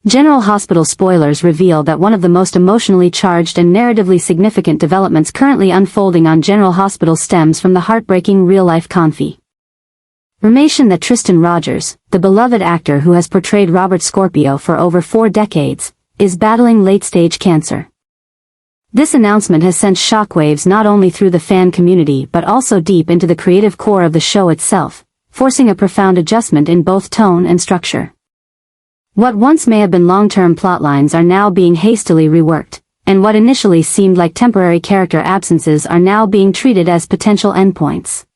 General Hospital spoilers reveal that one of the most emotionally charged and narratively significant developments currently unfolding on General Hospital stems from the heartbreaking real-life confirmation that Tristan Rogers, the beloved actor who has portrayed Robert Scorpio for over 4 decades, is battling late-stage cancer. This announcement has sent shockwaves not only through the fan community but also deep into the creative core of the show itself, forcing a profound adjustment in both tone and structure. What once may have been long-term plotlines are now being hastily reworked, and what initially seemed like temporary character absences are now being treated as potential endpoints.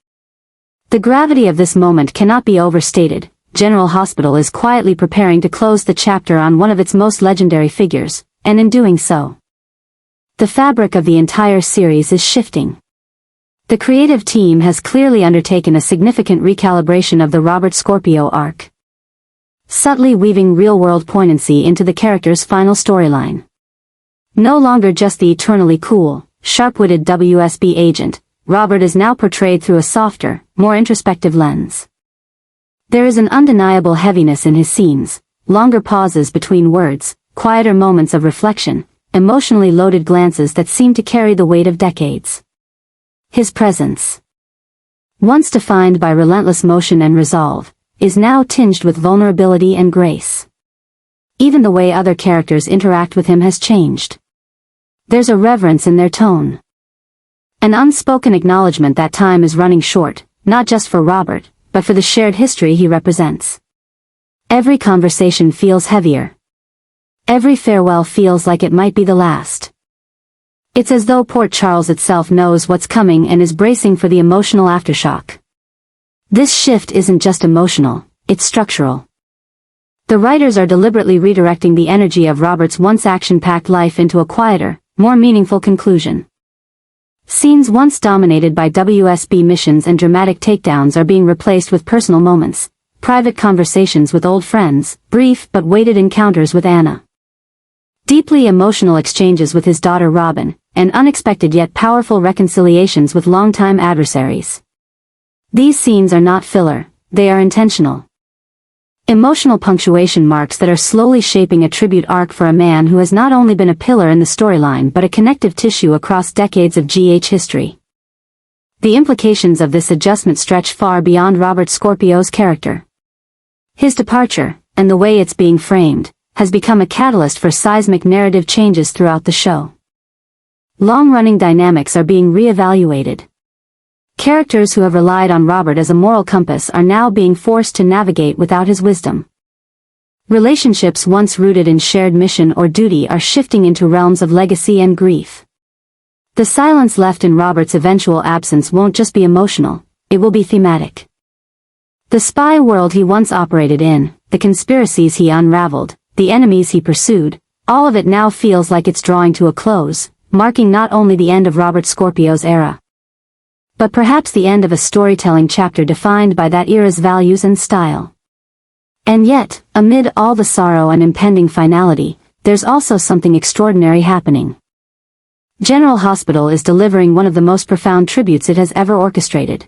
The gravity of this moment cannot be overstated. General Hospital is quietly preparing to close the chapter on one of its most legendary figures, and in doing so, the fabric of the entire series is shifting. The creative team has clearly undertaken a significant recalibration of the Robert Scorpio arc, subtly weaving real-world poignancy into the character's final storyline. No longer just the eternally cool, sharp-witted WSB agent, Robert is now portrayed through a softer, more introspective lens. There is an undeniable heaviness in his scenes, longer pauses between words, quieter moments of reflection, emotionally loaded glances that seem to carry the weight of decades. His presence, once defined by relentless motion and resolve, is now tinged with vulnerability and grace. Even the way other characters interact with him has changed. There's a reverence in their tone, an unspoken acknowledgement that time is running short, not just for Robert, but for the shared history he represents. Every conversation feels heavier. Every farewell feels like it might be the last. It's as though Port Charles itself knows what's coming and is bracing for the emotional aftershock. This shift isn't just emotional, it's structural. The writers are deliberately redirecting the energy of Robert's once action-packed life into a quieter, more meaningful conclusion. Scenes once dominated by WSB missions and dramatic takedowns are being replaced with personal moments, private conversations with old friends, brief but weighted encounters with Anna, deeply emotional exchanges with his daughter Robin, and unexpected yet powerful reconciliations with longtime adversaries. These scenes are not filler, they are intentional. Emotional punctuation marks that are slowly shaping a tribute arc for a man who has not only been a pillar in the storyline but a connective tissue across decades of GH history. The implications of this adjustment stretch far beyond Robert Scorpio's character. His departure, and the way it's being framed, has become a catalyst for seismic narrative changes throughout the show. Long-running dynamics are being re-evaluated. Characters who have relied on Robert as a moral compass are now being forced to navigate without his wisdom. Relationships once rooted in shared mission or duty are shifting into realms of legacy and grief. The silence left in Robert's eventual absence won't just be emotional, it will be thematic. The spy world he once operated in, the conspiracies he unraveled, the enemies he pursued, all of it now feels like it's drawing to a close, marking not only the end of Robert Scorpio's era, but perhaps the end of a storytelling chapter defined by that era's values and style. And yet, amid all the sorrow and impending finality, there's also something extraordinary happening. General Hospital is delivering one of the most profound tributes it has ever orchestrated.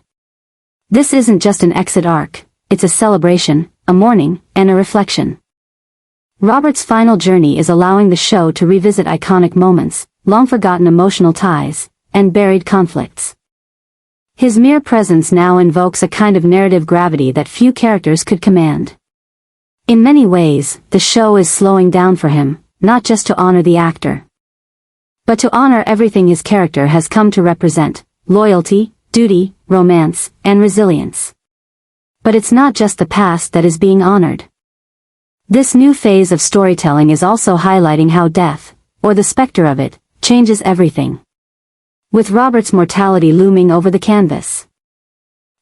This isn't just an exit arc, it's a celebration, a mourning, and a reflection. Robert's final journey is allowing the show to revisit iconic moments, long-forgotten emotional ties, and buried conflicts. His mere presence now invokes a kind of narrative gravity that few characters could command. In many ways, the show is slowing down for him, not just to honor the actor, but to honor everything his character has come to represent: loyalty, duty, romance, and resilience. But it's not just the past that is being honored. This new phase of storytelling is also highlighting how death, or the specter of it, changes everything. With Robert's mortality looming over the canvas,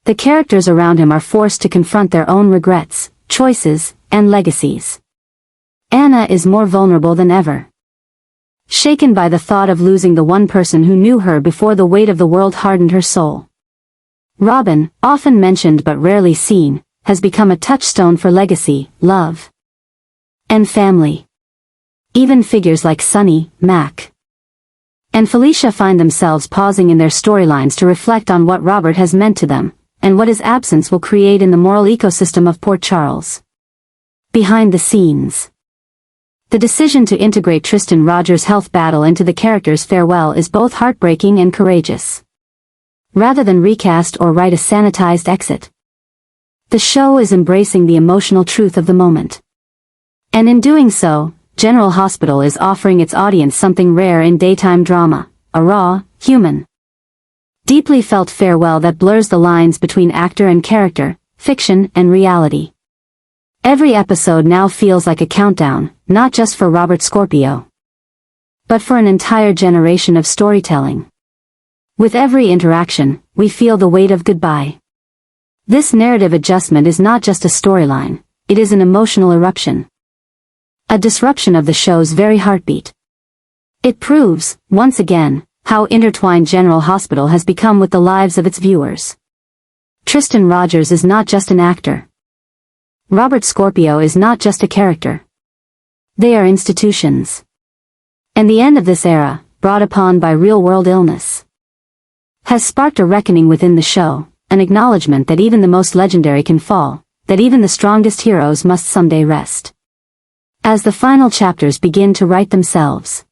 the characters around him are forced to confront their own regrets, choices, and legacies. Anna is more vulnerable than ever, shaken by the thought of losing the one person who knew her before the weight of the world hardened her soul. Robin, often mentioned but rarely seen, has become a touchstone for legacy, love, and family. Even figures like Sonny, Mac, and Felicia find themselves pausing in their storylines to reflect on what Robert has meant to them, and what his absence will create in the moral ecosystem of Port Charles. Behind the scenes, The decision to integrate Tristan Rogers' health battle into the character's farewell is both heartbreaking and courageous. Rather than recast or write a sanitized exit, the show is embracing the emotional truth of the moment. And in doing so, General Hospital is offering its audience something rare in daytime drama, a raw, human, deeply felt farewell that blurs the lines between actor and character, fiction and reality. Every episode now feels like a countdown, not just for Robert Scorpio, but for an entire generation of storytelling. With every interaction, we feel the weight of goodbye. This narrative adjustment is not just a storyline, it is an emotional eruption. A disruption of the show's very heartbeat. It proves, once again, how intertwined General Hospital has become with the lives of its viewers. Tristan Rogers is not just an actor. Robert Scorpio is not just a character. They are institutions. And the end of this era, brought upon by real-world illness, has sparked a reckoning within the show, an acknowledgement that even the most legendary can fall, that even the strongest heroes must someday rest. As the final chapters begin to write themselves,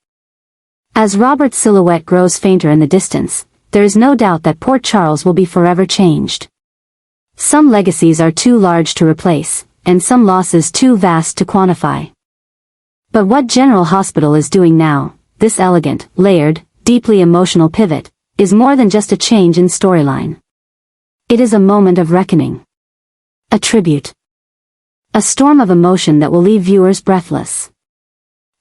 as Robert's silhouette grows fainter in the distance, there is no doubt that Port Charles will be forever changed. Some legacies are too large to replace, and some losses too vast to quantify. But what General Hospital is doing now, this elegant, layered, deeply emotional pivot, is more than just a change in storyline. It is a moment of reckoning. A tribute. A storm of emotion that will leave viewers breathless.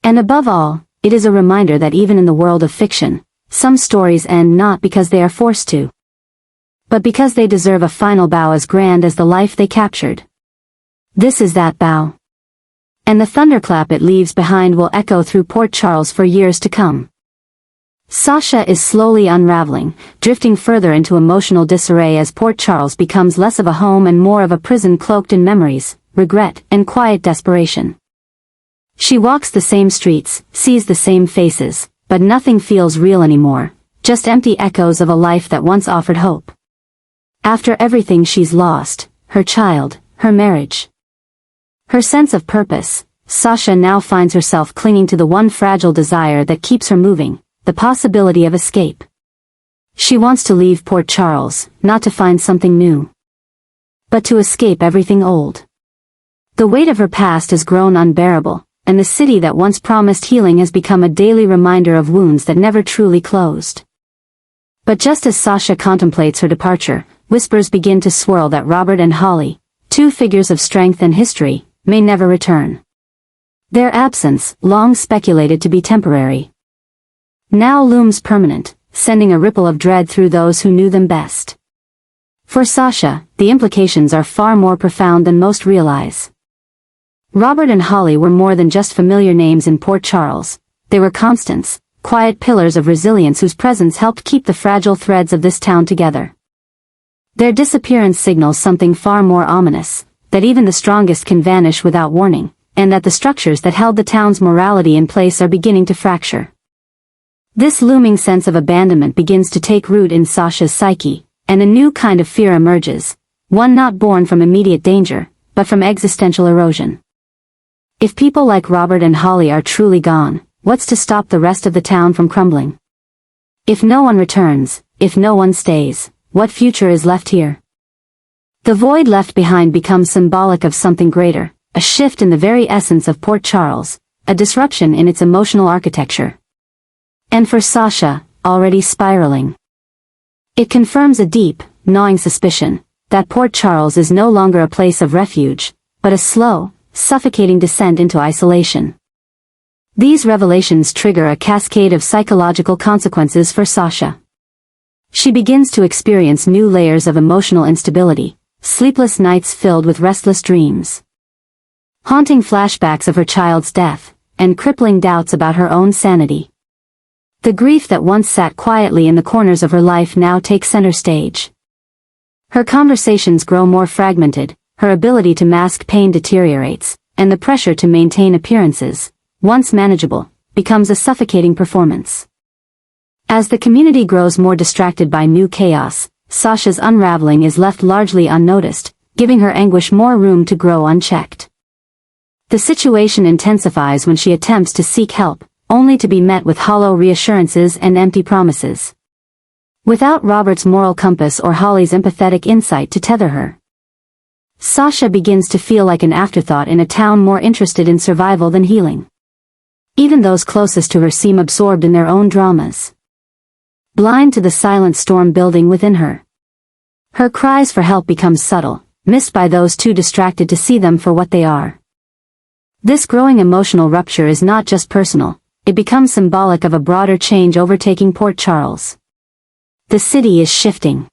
And above all, it is a reminder that even in the world of fiction, some stories end not because they are forced to, but because they deserve a final bow as grand as the life they captured. This is that bow. And the thunderclap it leaves behind will echo through Port Charles for years to come. Sasha is slowly unraveling, drifting further into emotional disarray as Port Charles becomes less of a home and more of a prison cloaked in memories, regret, and quiet desperation. She walks the same streets, sees the same faces, but nothing feels real anymore, just empty echoes of a life that once offered hope. After everything she's lost, her child, her marriage, her sense of purpose, Sasha now finds herself clinging to the one fragile desire that keeps her moving, the possibility of escape. She wants to leave Port Charles, not to find something new, but to escape everything old. The weight of her past has grown unbearable, and the city that once promised healing has become a daily reminder of wounds that never truly closed. But just as Sasha contemplates her departure, whispers begin to swirl that Robert and Holly, two figures of strength and history, may never return. Their absence, long speculated to be temporary, now looms permanent, sending a ripple of dread through those who knew them best. For Sasha, the implications are far more profound than most realize. Robert and Holly were more than just familiar names in Port Charles. They were constants, quiet pillars of resilience whose presence helped keep the fragile threads of this town together. Their disappearance signals something far more ominous, that even the strongest can vanish without warning, and that the structures that held the town's morality in place are beginning to fracture. This looming sense of abandonment begins to take root in Sasha's psyche, and a new kind of fear emerges, one not born from immediate danger, but from existential erosion. If people like Robert and Holly are truly gone, what's to stop the rest of the town from crumbling? If no one returns, if no one stays, what future is left here? The void left behind becomes symbolic of something greater, a shift in the very essence of Port Charles, a disruption in its emotional architecture. And for Sasha, already spiraling, it confirms a deep, gnawing suspicion, that Port Charles is no longer a place of refuge, but a slow, suffocating descent into isolation. These revelations trigger a cascade of psychological consequences for Sasha. She begins to experience new layers of emotional instability, sleepless nights filled with restless dreams, haunting flashbacks of her child's death, and crippling doubts about her own sanity. The grief that once sat quietly in the corners of her life now takes center stage. Her conversations grow more fragmented, her ability to mask pain deteriorates, and the pressure to maintain appearances, once manageable, becomes a suffocating performance. As the community grows more distracted by new chaos, Sasha's unraveling is left largely unnoticed, giving her anguish more room to grow unchecked. The situation intensifies when she attempts to seek help, only to be met with hollow reassurances and empty promises. Without Robert's moral compass or Holly's empathetic insight to tether her, Sasha begins to feel like an afterthought in a town more interested in survival than healing. Even those closest to her seem absorbed in their own dramas, blind to the silent storm building within her. Her cries for help become subtle, missed by those too distracted to see them for what they are. This growing emotional rupture is not just personal, it becomes symbolic of a broader change overtaking Port Charles. The city is shifting.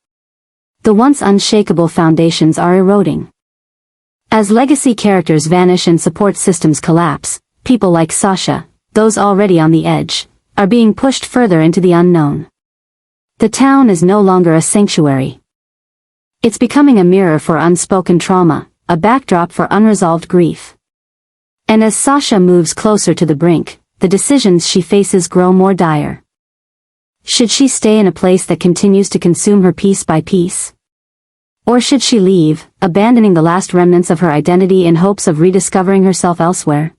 The once unshakable foundations are eroding. As legacy characters vanish and support systems collapse, people like Sasha, those already on the edge, are being pushed further into the unknown. The town is no longer a sanctuary. It's becoming a mirror for unspoken trauma, a backdrop for unresolved grief. And as Sasha moves closer to the brink, the decisions she faces grow more dire. Should she stay in a place that continues to consume her piece by piece? Or should she leave, abandoning the last remnants of her identity in hopes of rediscovering herself elsewhere?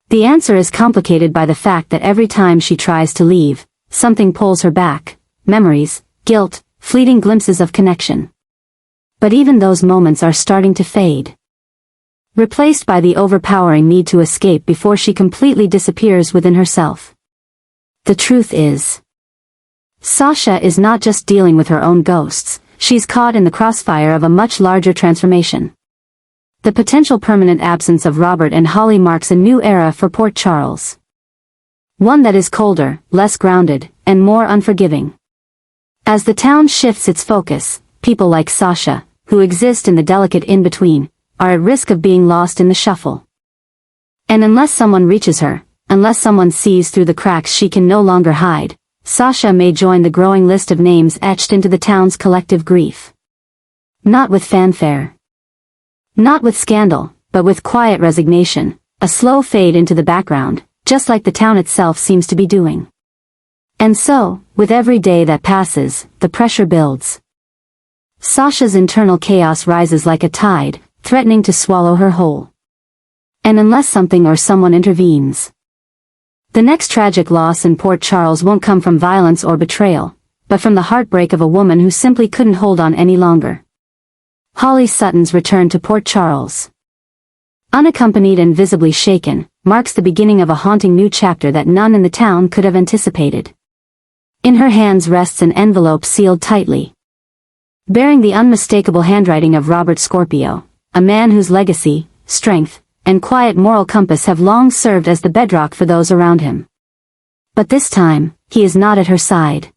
The answer is complicated by the fact that every time she tries to leave, something pulls her back: memories, guilt, fleeting glimpses of connection. But even those moments are starting to fade, replaced by the overpowering need to escape before she completely disappears within herself. The truth is, Sasha is not just dealing with her own ghosts, she's caught in the crossfire of a much larger transformation. The potential permanent absence of Robert and Holly marks a new era for Port Charles. One that is colder, less grounded, and more unforgiving. As the town shifts its focus, people like Sasha, who exist in the delicate in-between, are at risk of being lost in the shuffle. And unless someone reaches her, unless someone sees through the cracks she can no longer hide, Sasha may join the growing list of names etched into the town's collective grief. Not with fanfare. Not with scandal, but with quiet resignation, a slow fade into the background, just like the town itself seems to be doing. And so, with every day that passes, the pressure builds. Sasha's internal chaos rises like a tide, threatening to swallow her whole. And unless something or someone intervenes, the next tragic loss in Port Charles won't come from violence or betrayal, but from the heartbreak of a woman who simply couldn't hold on any longer. Holly Sutton's return to Port Charles, unaccompanied and visibly shaken, marks the beginning of a haunting new chapter that none in the town could have anticipated. In her hands rests an envelope sealed tightly, bearing the unmistakable handwriting of Robert Scorpio, a man whose legacy, strength, and quiet moral compass have long served as the bedrock for those around him. But this time, he is not at her side.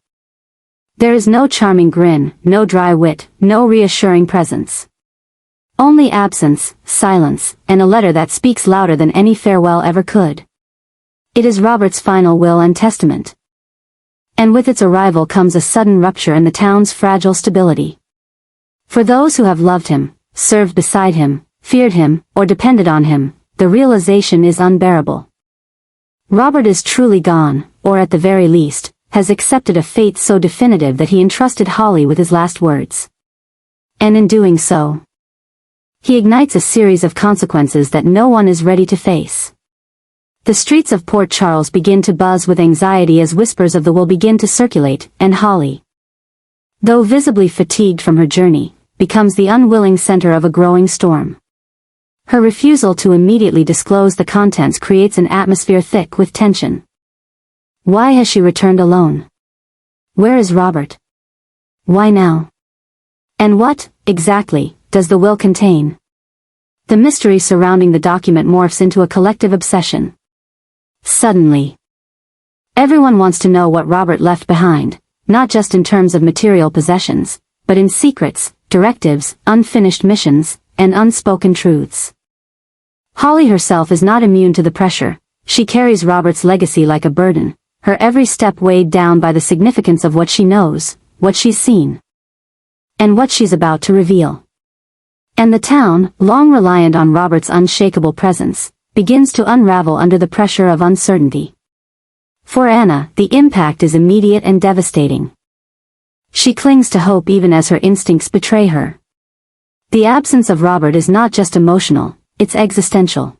There is no charming grin, no dry wit, no reassuring presence. Only absence, silence, and a letter that speaks louder than any farewell ever could. It is Robert's final will and testament. And with its arrival comes a sudden rupture in the town's fragile stability. For those who have loved him, served beside him, feared him, or depended on him, the realization is unbearable. Robert is truly gone, or at the very least, has accepted a fate so definitive that he entrusted Holly with his last words. And in doing so, he ignites a series of consequences that no one is ready to face. The streets of Port Charles begin to buzz with anxiety as whispers of the will begin to circulate, and Holly, though visibly fatigued from her journey, becomes the unwilling center of a growing storm. Her refusal to immediately disclose the contents creates an atmosphere thick with tension. Why has she returned alone? Where is Robert? Why now? And what, exactly, does the will contain? The mystery surrounding the document morphs into a collective obsession. Suddenly, everyone wants to know what Robert left behind, not just in terms of material possessions, but in secrets, directives, unfinished missions, and unspoken truths. Holly herself is not immune to the pressure. She carries Robert's legacy like a burden, her every step weighed down by the significance of what she knows, what she's seen, and what she's about to reveal. And the town, long reliant on Robert's unshakable presence, begins to unravel under the pressure of uncertainty. For Anna, the impact is immediate and devastating. She clings to hope even as her instincts betray her. The absence of Robert is not just emotional, it's existential.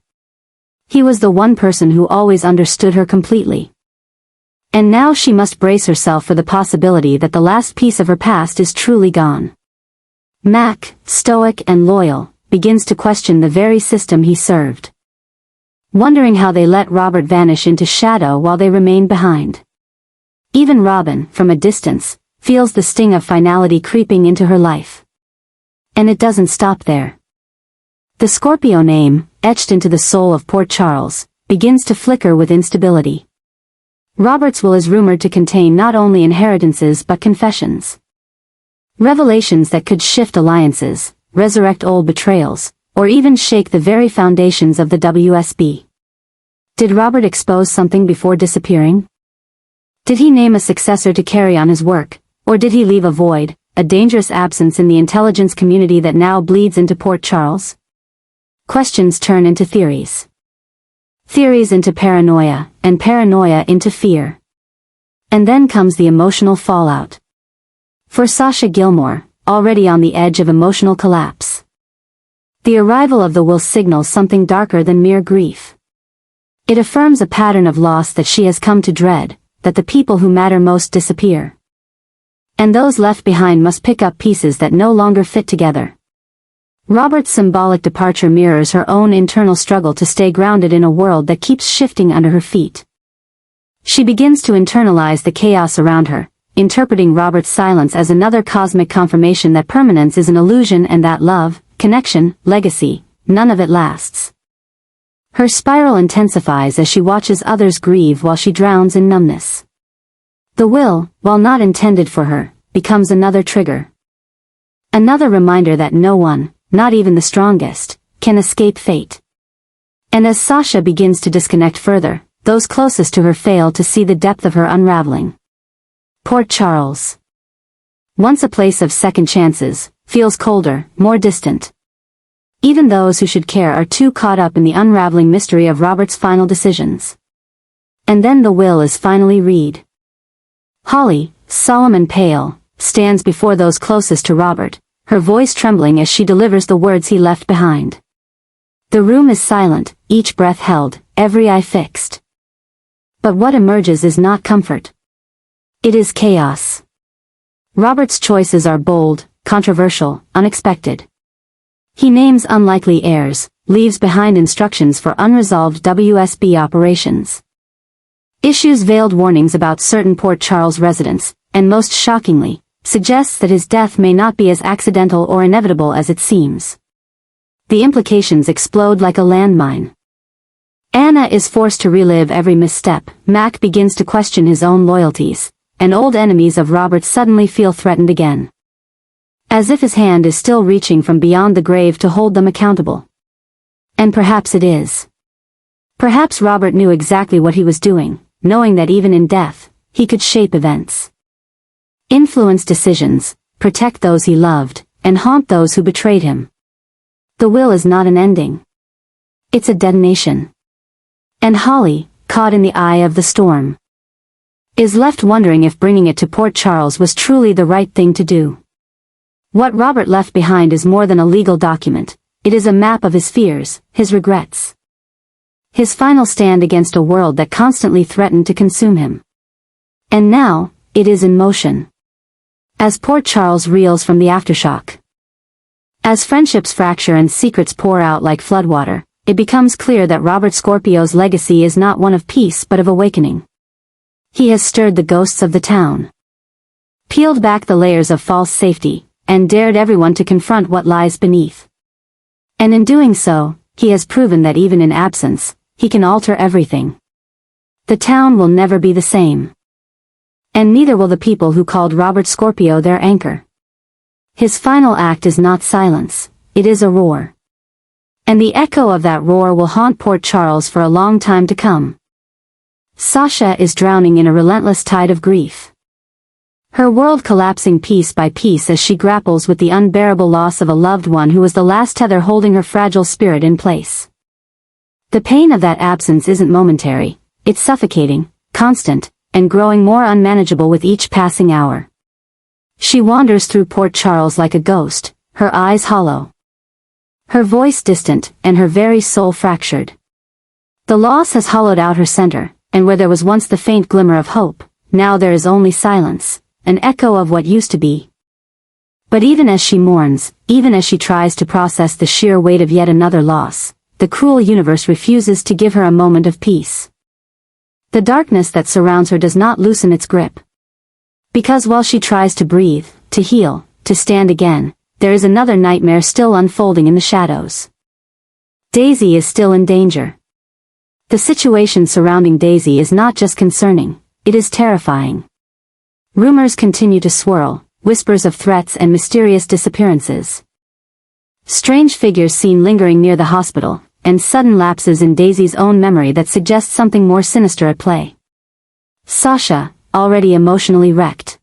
He was the one person who always understood her completely. And now she must brace herself for the possibility that the last piece of her past is truly gone. Mac, stoic and loyal, begins to question the very system he served. Wondering how they let Robert vanish into shadow while they remained behind. Even Robin, from a distance, feels the sting of finality creeping into her life. And it doesn't stop there. The Scorpio name, etched into the soul of Port Charles, begins to flicker with instability. Robert's will is rumored to contain not only inheritances but confessions. Revelations that could shift alliances, resurrect old betrayals, or even shake the very foundations of the WSB. Did Robert expose something before disappearing? Did he name a successor to carry on his work, or did he leave a void, a dangerous absence in the intelligence community that now bleeds into Port Charles? Questions turn into theories. Theories into paranoia, and paranoia into fear. And then comes the emotional fallout. For Sasha Gilmore, already on the edge of emotional collapse. The arrival of the will signals something darker than mere grief. It affirms a pattern of loss that she has come to dread, that the people who matter most disappear. And those left behind must pick up pieces that no longer fit together. Robert's symbolic departure mirrors her own internal struggle to stay grounded in a world that keeps shifting under her feet. She begins to internalize the chaos around her, interpreting Robert's silence as another cosmic confirmation that permanence is an illusion and that love, connection, legacy, none of it lasts. Her spiral intensifies as she watches others grieve while she drowns in numbness. The will, while not intended for her, becomes another trigger. Another reminder that no one, not even the strongest, can escape fate. And as Sasha begins to disconnect further, those closest to her fail to see the depth of her unraveling. Port Charles, once a place of second chances, feels colder, more distant. Even those who should care are too caught up in the unraveling mystery of Robert's final decisions. And then the will is finally read. Holly, solemn and pale, stands before those closest to Robert, her voice trembling as she delivers the words he left behind. The room is silent, each breath held, every eye fixed. But what emerges is not comfort. It is chaos. Robert's choices are bold, controversial, unexpected. He names unlikely heirs, leaves behind instructions for unresolved WSB operations. Issues veiled warnings about certain Port Charles residents, and most shockingly, suggests that his death may not be as accidental or inevitable as it seems. The implications explode like a landmine. Anna is forced to relive every misstep, Mac begins to question his own loyalties, and old enemies of Robert suddenly feel threatened again. As if his hand is still reaching from beyond the grave to hold them accountable. And perhaps it is. Perhaps Robert knew exactly what he was doing, knowing that even in death, he could shape events. Influence decisions, protect those he loved, and haunt those who betrayed him. The will is not an ending. It's a detonation. And Holly, caught in the eye of the storm, is left wondering if bringing it to Port Charles was truly the right thing to do. What Robert left behind is more than a legal document, it is a map of his fears, his regrets. His final stand against a world that constantly threatened to consume him. And now, it is in motion. As Port Charles reels from the aftershock. As friendships fracture and secrets pour out like floodwater, it becomes clear that Robert Scorpio's legacy is not one of peace but of awakening. He has stirred the ghosts of the town. Peeled back the layers of false safety, and dared everyone to confront what lies beneath. And in doing so, he has proven that even in absence, he can alter everything. The town will never be the same. And neither will the people who called Robert Scorpio their anchor. His final act is not silence, it is a roar. And the echo of that roar will haunt Port Charles for a long time to come. Sasha is drowning in a relentless tide of grief. Her world collapsing piece by piece as she grapples with the unbearable loss of a loved one who was the last tether holding her fragile spirit in place. The pain of that absence isn't momentary, it's suffocating, constant, and growing more unmanageable with each passing hour. She wanders through Port Charles like a ghost, her eyes hollow. Her voice distant, and her very soul fractured. The loss has hollowed out her center, and where there was once the faint glimmer of hope, now there is only silence, an echo of what used to be. But even as she mourns, even as she tries to process the sheer weight of yet another loss, the cruel universe refuses to give her a moment of peace. The darkness that surrounds her does not loosen its grip. Because while she tries to breathe, to heal, to stand again, there is another nightmare still unfolding in the shadows. Daisy is still in danger. The situation surrounding Daisy is not just concerning, it is terrifying. Rumors continue to swirl, whispers of threats and mysterious disappearances. Strange figures seen lingering near the hospital, and sudden lapses in Daisy's own memory that suggest something more sinister at play. Sasha, already emotionally wrecked,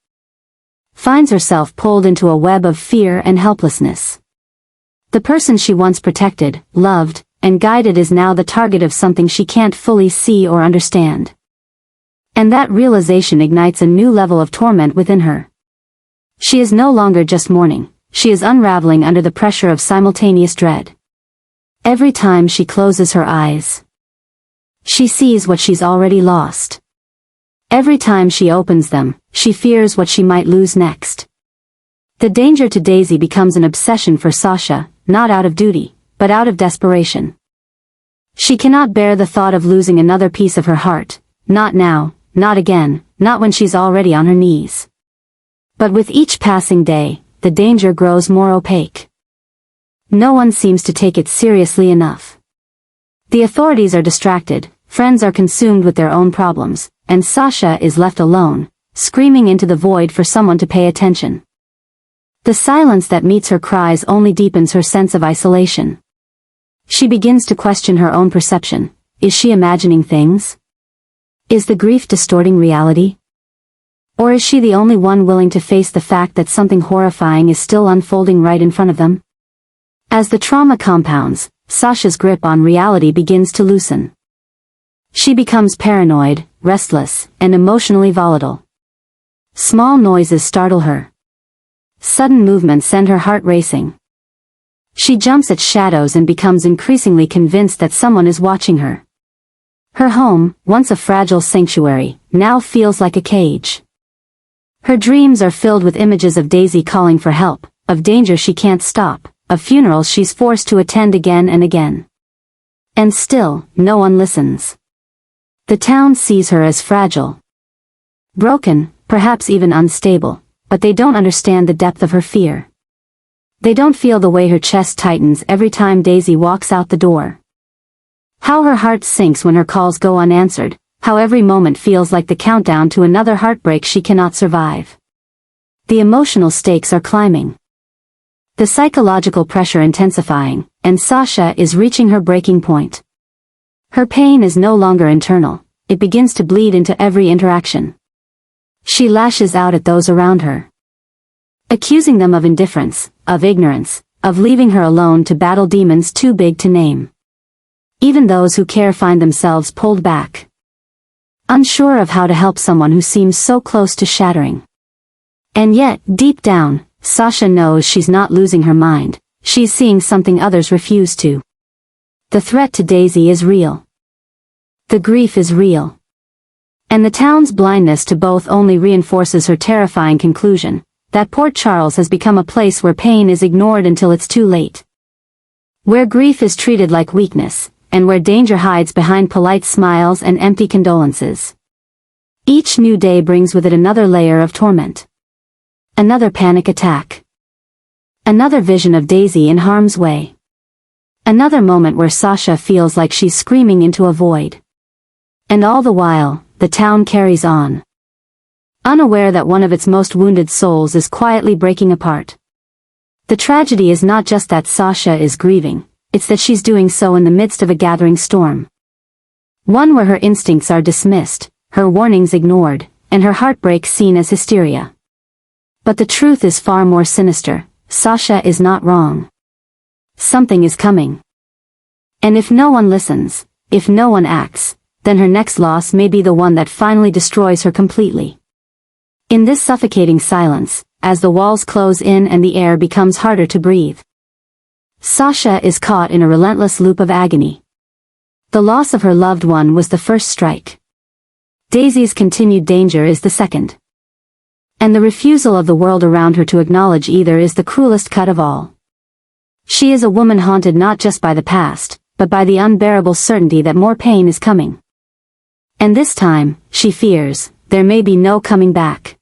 finds herself pulled into a web of fear and helplessness. The person she once protected, loved, and guided is now the target of something she can't fully see or understand. And that realization ignites a new level of torment within her. She is no longer just mourning, she is unraveling under the pressure of simultaneous dread. Every time she closes her eyes, she sees what she's already lost. Every time she opens them, she fears what she might lose next. The danger to Daisy becomes an obsession for Sasha, not out of duty, but out of desperation. She cannot bear the thought of losing another piece of her heart, not now, not again, not when she's already on her knees. But with each passing day, the danger grows more opaque. No one seems to take it seriously enough. The authorities are distracted, friends are consumed with their own problems, and Sasha is left alone, screaming into the void for someone to pay attention. The silence that meets her cries only deepens her sense of isolation. She begins to question her own perception. Is she imagining things? Is the grief distorting reality? Or is she the only one willing to face the fact that something horrifying is still unfolding right in front of them? As the trauma compounds, Sasha's grip on reality begins to loosen. She becomes paranoid, restless, and emotionally volatile. Small noises startle her. Sudden movements send her heart racing. She jumps at shadows and becomes increasingly convinced that someone is watching her. Her home, once a fragile sanctuary, now feels like a cage. Her dreams are filled with images of Daisy calling for help, of danger she can't stop, of funerals she's forced to attend again and again. And still, no one listens. The town sees her as fragile, broken, perhaps even unstable, but they don't understand the depth of her fear. They don't feel the way her chest tightens every time Daisy walks out the door. How her heart sinks when her calls go unanswered, how every moment feels like the countdown to another heartbreak she cannot survive. The emotional stakes are climbing. The psychological pressure intensifying, and Sasha is reaching her breaking point. Her pain is no longer internal, it begins to bleed into every interaction. She lashes out at those around her, accusing them of indifference, of ignorance, of leaving her alone to battle demons too big to name. Even those who care find themselves pulled back, unsure of how to help someone who seems so close to shattering. And yet, deep down, Sasha knows she's not losing her mind, she's seeing something others refuse to. The threat to Daisy is real. The grief is real. And the town's blindness to both only reinforces her terrifying conclusion, that Port Charles has become a place where pain is ignored until it's too late. Where grief is treated like weakness, and where danger hides behind polite smiles and empty condolences. Each new day brings with it another layer of torment. Another panic attack. Another vision of Daisy in harm's way. Another moment where Sasha feels like she's screaming into a void. And all the while, the town carries on, unaware that one of its most wounded souls is quietly breaking apart. The tragedy is not just that Sasha is grieving, it's that she's doing so in the midst of a gathering storm. One where her instincts are dismissed, her warnings ignored, and her heartbreak seen as hysteria. But the truth is far more sinister. Sasha is not wrong. Something is coming. And if no one listens, if no one acts, then her next loss may be the one that finally destroys her completely. In this suffocating silence, as the walls close in and the air becomes harder to breathe, Sasha is caught in a relentless loop of agony. The loss of her loved one was the first strike. Daisy's continued danger is the second. And the refusal of the world around her to acknowledge either is the cruelest cut of all. She is a woman haunted not just by the past, but by the unbearable certainty that more pain is coming. And this time, she fears, there may be no coming back.